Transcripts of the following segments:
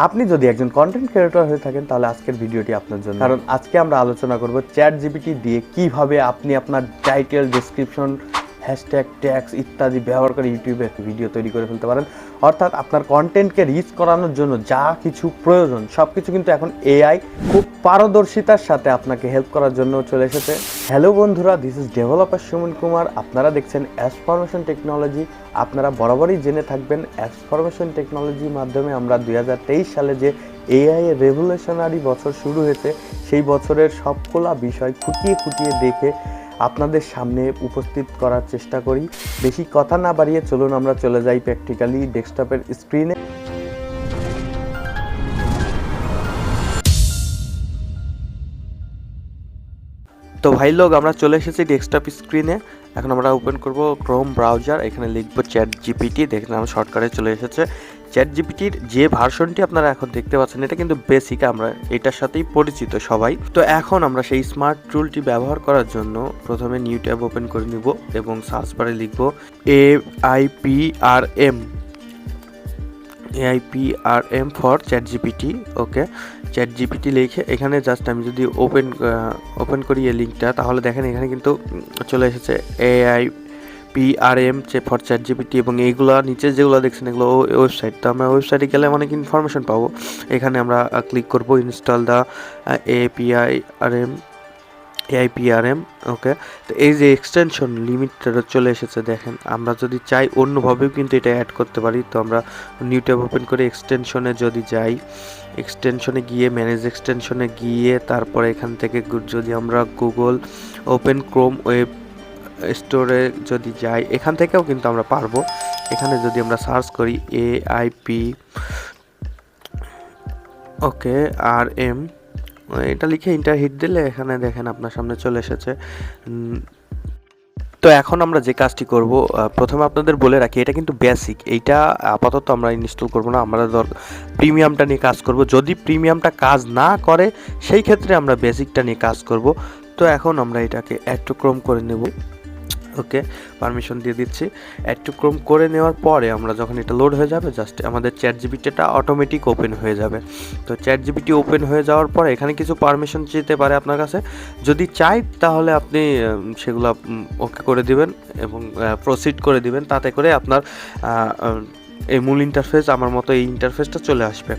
আপনি যদি একজন কন্টেন্ট ক্রিয়েটর হয়ে থাকেন তাহলে আজকের ভিডিওটি আপনার জন্য, কারণ আজকে আমরা আলোচনা করব ChatGPT দিয়ে কিভাবে আপনি আপনার টাইটেল, ডেসক্রিপশন, হ্যাশট্যাগ, ট্যাগস ইত্যাদি ব্যবহার করে ইউটিউবে ভিডিও তৈরি করে ফেলতে পারেন। অর্থাৎ আপনার কন্টেন্টকে রিচ করানোর জন্য যা কিছু প্রয়োজন সব কিছু কিন্তু এখন এআই খুব পারদর্শিতার সাথে আপনাকে হেল্প করার জন্য চলে এসেছে। হ্যালো বন্ধুরা, this is developer Suman Kumar. আপনারা দেখছেন অ্যাসফরমেশন টেকনোলজি। আপনারা বরাবরই জেনে থাকবেন অ্যাসফরমেশন টেকনোলজির মাধ্যমে আমরা 2023 সালে যে এআই এর রেভলিউশনারি বছর শুরু হয়েছে সেই বছরের সবগুলা বিষয় খুঁটিয়ে খুঁটিয়ে দেখে আপনাদের সামনে উপস্থিত করার চেষ্টা করি। বেশি কথা না বাড়িয়ে চলুন আমরা চলে যাই প্র্যাকটিক্যালি ডেস্কটপের স্ক্রিনে। তো ভাই লোক, আমরা চলে এসেছি ডেস্কটপ স্ক্রিনে। এখন আমরা ওপেন করব ক্রোম ব্রাউজার, এখানে লিখব ChatGPT। দেখলাম শর্টকাটে চলে এসেছে। ChatGPTর যে ভার্সনটি আপনারা এখন দেখতে পাচ্ছেন এটা কিন্তু বেসিক, আমরা এটার সাথেই পরিচিত সবাই। তো এখন আমরা সেই স্মার্ট টুলটি ব্যবহার করার জন্য প্রথমে নিউ ট্যাব ওপেন করে নিব এবং সার্চ বারে লিখব AIPRM for ChatGPT। Okay, ChatGPT লিখে এখানে জাস্ট আমি যদি ওপেন করি এই লিঙ্কটা, তাহলে দেখেন এখানে কিন্তু চলে এসেছে AIPRM ফর ChatGPT এবং এইগুলো নিচে যেগুলো দেখছেন এগুলো ওয়েবসাইট। তো আমরা ওয়েবসাইটে গেলে অনেক ইনফরমেশন পাবো। এখানে আমরা ক্লিক করব ইনস্টল দ্য AIPRM। ওকে, তো এই যে এক্সটেনশন লিমিটটা চলে এসেছে দেখেন, আমরা যদি চাই অন্যভাবেও কিন্তু এটা অ্যাড করতে পারি। তো আমরা নিউ ট্যাব ওপেন করে এক্সটেনশনে যদি যাই, এক্সটেনশনে গিয়ে ম্যানেজ এক্সটেনশনে গিয়ে তারপরে এখান থেকে যদি আমরা গুগল ওপেন ক্রোম ওয়েব স্টোরে যদি যাই, এখান থেকেও কিন্তু আমরা পারবো। এখানে যদি আমরা সার্চ করি AIPRM এটা লিখে ইন্টার হিট দিলে এখানে দেখেন আপনার সামনে চলে এসেছে। তো এখন আমরা যে কাজটি করব, প্রথমে আপনাদের বলে রাখি এটা কিন্তু বেসিক, এইটা আপাতত আমরা ইনস্টল করব না, আমরা প্রিমিয়ামটা নিয়ে কাজ করব। যদি প্রিমিয়ামটা কাজ না করে সেই ক্ষেত্রে আমরা বেসিকটা নিয়ে কাজ করব। তো এখন আমরা এটাকে অ্যাড টু ক্রোম করে নেব। ওকে, পারমিশন দিয়ে দিচ্ছি। অ্যাড টু ক্রোম করে নেওয়ার পরে আমরা যখন এটা লোড হয়ে যাবে, জাস্ট আমাদের ChatGPTটা অটোমেটিক ওপেন হয়ে যাবে। তো ChatGPT ওপেন হয়ে যাওয়ার পরে এখানে কিছু পারমিশন যেতে পারে আপনার কাছে, যদি চাই তাহলে আপনি সেগুলো ওকে করে দিবেন এবং প্রসিড করে দিবেন, তাতে করে আপনার এই মূল ইন্টারফেস আমার মতো এই ইন্টারফেসটা চলে আসবে।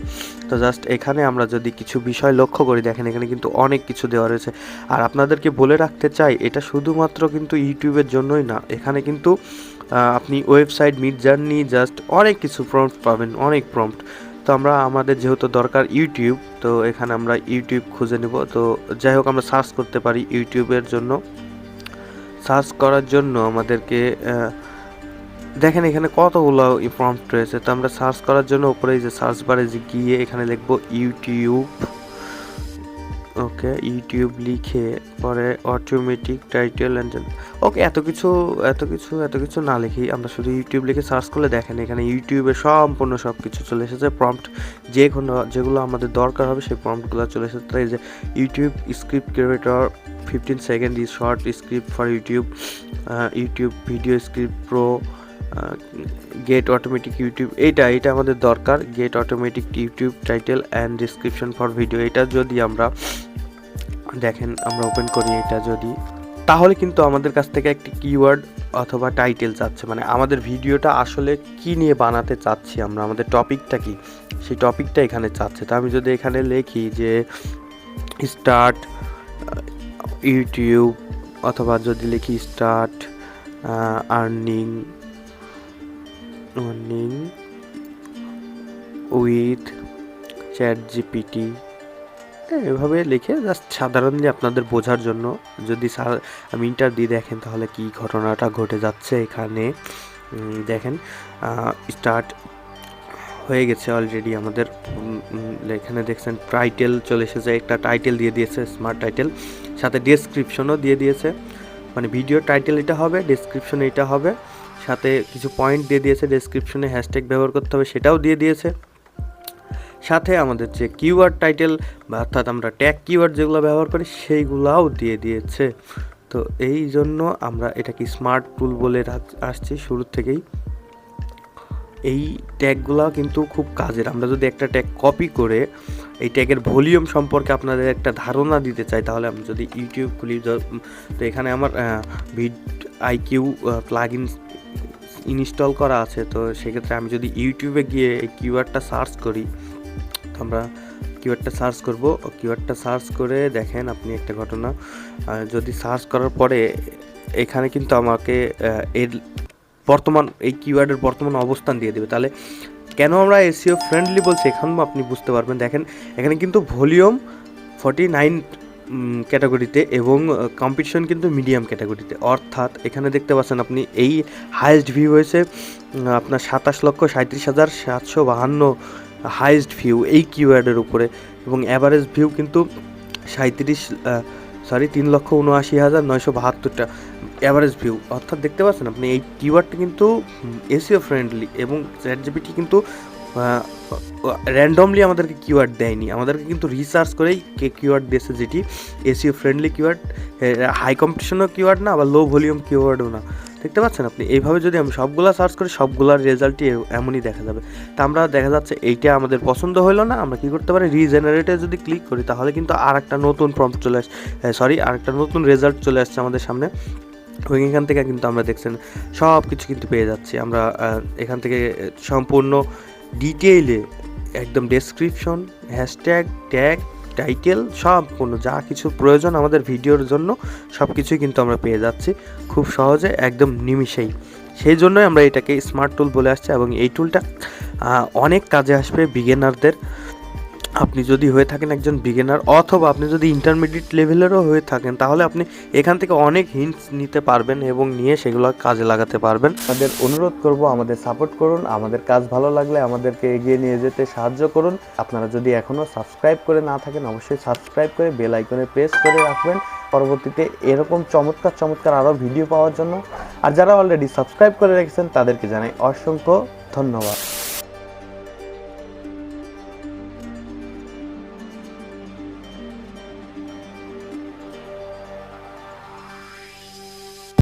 তো জাস্ট এখানে আমরা যদি কিছু বিষয় লক্ষ্য করি, দেখেন এখানে কিন্তু অনেক কিছু দেওয়া রয়েছে। আর আপনাদেরকে বলে রাখতে চাই এটা শুধুমাত্র কিন্তু ইউটিউবের জন্যই না, এখানে কিন্তু আপনি ওয়েবসাইট, মিড জার্নি, জাস্ট অনেক কিছু প্রম্পট পাবেন, অনেক প্রম্পট। তো আমরা আমাদের যেহেতু দরকার ইউটিউব, তো এখানে আমরা ইউটিউব খুঁজে নেব। তো যাই হোক, আমরা সার্চ করতে পারি ইউটিউবের জন্য। সার্চ করার জন্য আমাদেরকে দেখেন এখানে কতগুলো প্রম্পট রয়েছে। তো আমরা সার্চ করার জন্য উপরে এই যে সার্চ বারে গিয়ে এখানে লিখবো ইউটিউব। ওকে, ইউটিউব লিখে পরে অটোমেটিক টাইটেল অ্যান্ড ওকে, এত কিছু না লিখি, আমরা শুধু ইউটিউব লিখে সার্চ করলে দেখেন এখানে ইউটিউবের সম্পূর্ণ সব কিছু চলে এসেছে। প্রম্পট যেগুলো আমাদের দরকার হবে সেই প্রম্পটগুলো চলে এসেছে। এই যে YouTube script creator 15 second is short script for YouTube, YouTube video script pro, get automatic YouTube, এইটা আমাদের দরকার। Get automatic YouTube title and description for video, এটা যদি আমরা দেখেন আমরা ওপেন করি এটা যদি, তাহলে কিন্তু আমাদের কাছ থেকে একটি কিওয়ার্ড অথবা টাইটেল চাচ্ছে, মানে আমাদের ভিডিওটা আসলে কি নিয়ে বানাতে চাচ্ছি আমরা, আমাদের টপিকটা কি সেই টপিকটা এখানে চাচ্ছে। তো আমি যদি এখানে লিখি যে স্টার্ট ইউটিউব, অথবা যদি লিখি স্টার্ট আর্নিং উইথ ChatGPT, এভাবে লিখে জাস্ট সাধারণত আপনাদের বোঝার জন্য যদি আমি ইন্টার দিয়ে দেখেন তাহলে কি ঘটনাটা ঘটে যাচ্ছে। এখানে দেখেন স্টার্ট হয়ে গেছে অলরেডি আমাদের। এখানে দেখছেন টাইটেল চলে এসেছে, একটা টাইটেল দিয়ে দিয়েছে স্মার্ট টাইটেল, সাথে ডেসক্রিপশনও দিয়ে দিয়েছে, মানে ভিডিও টাইটেল এটা হবে, ডেসক্রিপশন এটা হবে, সাথে কিছু পয়েন্ট দিয়ে দিয়েছে। ডেসক্রিপশনে হ্যাশট্যাগ ব্যবহার করতে হবে সেটাও দিয়ে দিয়েছে, সাথে আমাদের যে কিওয়ার্ড টাইটেল বা অর্থাৎ আমরা ট্যাগ কিওয়ার্ড যেগুলো ব্যবহার করি সেইগুলাও দিয়ে দিয়েছে। তো এই জন্য আমরা এটাকে স্মার্ট টুল বলে আসছি শুরু থেকেই। এই ট্যাগগুলো কিন্তু খুব কাজের। আমরা যদি একটা ট্যাগ কপি করে এই ট্যাগের ভলিউম সম্পর্কে আপনাদের একটা ধারণা দিতে চাই, তাহলে আমি যদি ইউটিউব খুলি, তো এখানে আমার ভিড আইকিউ প্লাগইন ইনস্টল করা আছে। তো সেক্ষেত্রে আমি যদি ইউটিউবে গিয়ে এই কিওয়ার্ডটা সার্চ করি, তো আমরা কিওয়ার্ডটা সার্চ করব। কিওয়ার্ডটা সার্চ করে দেখেন আপনি একটা ঘটনা, যদি সার্চ করার পরে এখানে কিন্তু আমাকে এর বর্তমান এই কিওয়ার্ডের বর্তমান অবস্থান দিয়ে দেবে। তাহলে কেন আমরা এসইও ফ্রেন্ডলি বলছি এখন আপনি বুঝতে পারবেন। দেখেন এখানে কিন্তু ভলিউম 49 ক্যাটাগরিতে এবং কম্পিটিশন কিন্তু মিডিয়াম ক্যাটাগরিতে, অর্থাৎ এখানে দেখতে পাচ্ছেন আপনি এই হাইয়েস্ট ভিউ হয়েছে আপনার 27,37,752 হাইয়েস্ট ভিউ এই কিওয়ার্ডের উপরে, এবং অ্যাভারেজ ভিউ কিন্তু 3,79,972টা অ্যাভারেজ ভিউ। অর্থাৎ দেখতে পাচ্ছেন আপনি এই কিওয়ার্ডটা কিন্তু এসইও ফ্রেন্ডলি, এবং ChatGPT কিন্তু র্যান্ডমলি আমাদেরকে কিওয়ার্ড দেয়নি, আমাদেরকে কিন্তু রিসার্চ করেই কিওয়ার্ড দিয়েছে, যেটি এসইও ফ্রেন্ডলি কিওয়ার্ড, হাই কম্পিটিশনও কিওয়ার্ড না, আবার লো ভলিউম কিওয়ার্ডও না। দেখতে পাচ্ছেন আপনি এইভাবে যদি আমি সবগুলা সার্চ করি, সবগুলার রেজাল্টই এমনই দেখা যাবে। তা আমরা দেখা যাচ্ছে এইটা আমাদের পছন্দ হলো না, আমরা কি করতে পারি, রিজেনারেটে যদি ক্লিক করি তাহলে কিন্তু আর একটা নতুন প্রম্পট চলে আসছে, আর একটা নতুন রেজাল্ট চলে আসছে আমাদের সামনে। এবং এখান থেকে কিন্তু আমরা দেখছেন সব কিছু কিন্তু পেয়ে যাচ্ছি আমরা। এখান থেকে সম্পূর্ণ ডিটেইলে একদম ডেসক্রিপশন, হ্যাশট্যাগ, ট্যাগ, টাইটেল সম্পূর্ণ যা কিছু প্রয়োজন আমাদের ভিডিওর জন্য সব কিছুই কিন্তু আমরা পেয়ে যাচ্ছি খুব সহজে, একদম নিমিষেই। সেই জন্যই আমরা এটাকে স্মার্ট টুল বলে আসছি, এবং এই টুলটা অনেক কাজে আসবে বিগিনারদের। আপনি যদি হয়ে থাকেন একজন বিগিনার, অথবা আপনি যদি ইন্টারমিডিয়েট লেভেলেরও হয়ে থাকেন, তাহলে আপনি এখান থেকে অনেক হিন্টস নিতে পারবেন এবং নিয়ে সেগুলো কাজে লাগাতে পারবেন। আমাদের অনুরোধ করব, আমাদের সাপোর্ট করুন, আমাদের কাজ ভালো লাগলে আমাদেরকে এগিয়ে নিয়ে যেতে সাহায্য করুন। আপনারা যদি এখনও সাবস্ক্রাইব করে না থাকেন, অবশ্যই সাবস্ক্রাইব করে বেল আইকনে প্রেস করে রাখবেন পরবর্তীতে এরকম চমৎকার আরও ভিডিও পাওয়ার জন্য। আর যারা অলরেডি সাবস্ক্রাইব করে রেখেছেন তাদেরকে জানাই অসংখ্য ধন্যবাদ।